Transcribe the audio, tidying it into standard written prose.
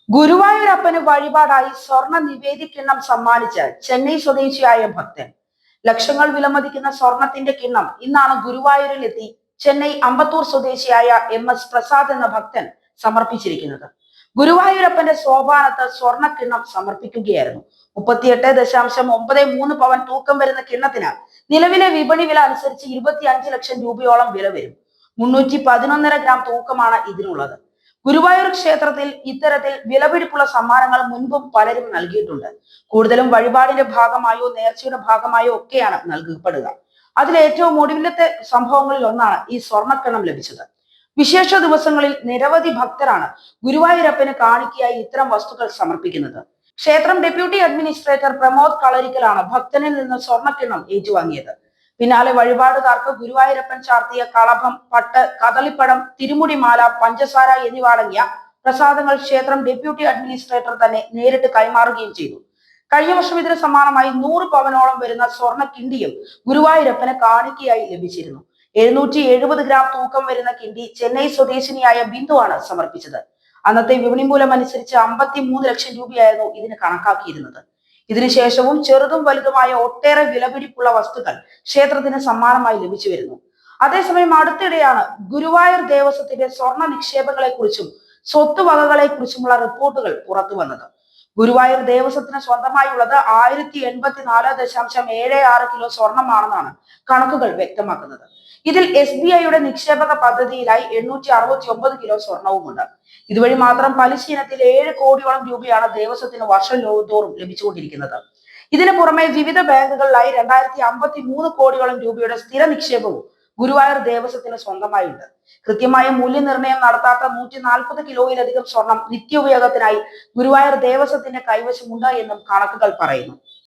ഗുരുവായൂരപ്പന് വഴിപാടായി സ്വർണ്ണ നിവേദ്യ സമ്മാനിച്ച് ചെന്നൈ സ്വദേശിയായ ഭക്തൻ. ലക്ഷങ്ങൾ വിലമതിക്കുന്ന സ്വർണത്തിന്റെ കിണ്ണം ഇന്നാണ് ഗുരുവായൂരിലെത്തി ചെന്നൈ അമ്പത്തൂർ സ്വദേശിയായ MS പ്രസാദ് എന്ന ഭക്തൻ സമർപ്പിച്ചിരിക്കുന്നത്. ഗുരുവായൂരപ്പന്റെ സോപാനത്ത് സ്വർണ്ണ കിണ്ണം സമർപ്പിക്കുകയായിരുന്നു. 38.93 പവൻ തൂക്കം വരുന്ന കിണ്ണത്തിന് നിലവിലെ വിപണി വില അനുസരിച്ച് 25 ലക്ഷം രൂപയോളം വില വരും. 311.5 ഗ്രാം തൂക്കമാണ് ഇതിനുള്ളത്. ഗുരുവായൂർ ക്ഷേത്രത്തിൽ ഇത്തരത്തിൽ വിലപിടിപ്പുള്ള സമ്മാനങ്ങൾ മുൻപും പലരും നൽകിയിട്ടുണ്ട്. കൂടുതലും വഴിപാടിന്റെ ഭാഗമായോ നേർച്ചയുടെ ഭാഗമായോ ഒക്കെയാണ് നൽകപ്പെടുക. അതിൽ ഏറ്റവും ഒടുവിലത്തെ സംഭവങ്ങളിൽ ഒന്നാണ് ഈ സ്വർണ്ണക്കിണ്ണം ലഭിച്ചത്. വിശേഷ ദിവസങ്ങളിൽ നിരവധി ഭക്തരാണ് ഗുരുവായൂരപ്പന് കാണിക്കയായി ഇത്തരം വസ്തുക്കൾ സമർപ്പിക്കുന്നത്. ക്ഷേത്രം ഡെപ്യൂട്ടി അഡ്മിനിസ്ട്രേറ്റർ പ്രമോദ് കളരിക്കലാണ് ഭക്തനിൽ നിന്ന് സ്വർണ്ണക്കിണ്ണം ഏറ്റുവാങ്ങിയത്. പിന്നാലെ വഴിപാടുകാർക്ക് ഗുരുവായൂരപ്പൻ ചാർത്തിയ കളഭം, പട്ട്, കദളിപ്പഴം, തിരുമുടിമാല, പഞ്ചസാര എന്നിവ അടങ്ങിയ പ്രസാദങ്ങൾ ക്ഷേത്രം ഡെപ്യൂട്ടി അഡ്മിനിസ്ട്രേറ്റർ തന്നെ നേരിട്ട് കൈമാറുകയും ചെയ്തു. കഴിഞ്ഞ വർഷം ഇതിന് സമാനമായി 100 പവനോളം വരുന്ന സ്വർണ്ണ കിണ്ടിയും ഗുരുവായൂരപ്പന് കാണിക്കയായി ലഭിച്ചിരുന്നു. 770 ഗ്രാം തൂക്കം വരുന്ന കിണ്ടി ചെന്നൈ സ്വദേശിനിയായ ബിന്ദുവാണ് സമർപ്പിച്ചത്. അന്നത്തെ വിപണി മൂല്യം അനുസരിച്ച് 53 ലക്ഷം രൂപയായിരുന്നു ഇതിന് കണക്കാക്കിയിരുന്നത്. ഇതിനുശേഷവും ചെറുതും വലുതുമായ ഒട്ടേറെ വിലപിടിപ്പുള്ള വസ്തുക്കൾ ക്ഷേത്രത്തിന് സമ്മാനമായി ലഭിച്ചു വരുന്നു. അതേസമയം അടുത്തിടെയാണ് ഗുരുവായൂർ ദേവസ്വത്തിന്റെ സ്വർണ്ണ നിക്ഷേപങ്ങളെ കുറിച്ചും സ്വത്തുവകകളെ കുറിച്ചുമുള്ള റിപ്പോർട്ടുകൾ പുറത്തു വന്നത്. ഗുരുവായൂർ ദേവസ്വത്തിന് സ്വന്തമായുള്ളത് 1084.76 കിലോ സ്വർണമാണെന്നാണ് കണക്കുകൾ വ്യക്തമാക്കുന്നത്. ഇതിൽ SBIയുടെ നിക്ഷേപക പദ്ധതിയിലായി 869 കിലോ സ്വർണവുമുണ്ട്. ഇതുവഴി മാത്രം പലിശ ഇനത്തിൽ 7 കോടിയോളം രൂപയാണ് ദേവസ്വത്തിന് വർഷം തോറും ലഭിച്ചുകൊണ്ടിരിക്കുന്നത്. ഇതിനു പുറമെ വിവിധ ബാങ്കുകളിലായി 2053 കോടിയോളം രൂപയുടെ സ്ഥിര നിക്ഷേപവും ഗുരുവായൂർ ദേവസ്വത്തിന് സ്വന്തമായുണ്ട്. കൃത്യമായ മൂല്യനിർണ്ണയം നടത്താത്ത 140 കിലോയിലധികം സ്വർണം നിത്യോപയോഗത്തിനായി ഗുരുവായൂർ ദേവസ്വത്തിന്റെ കൈവശമുണ്ട് എന്നും കണക്കുകൾ പറയുന്നു.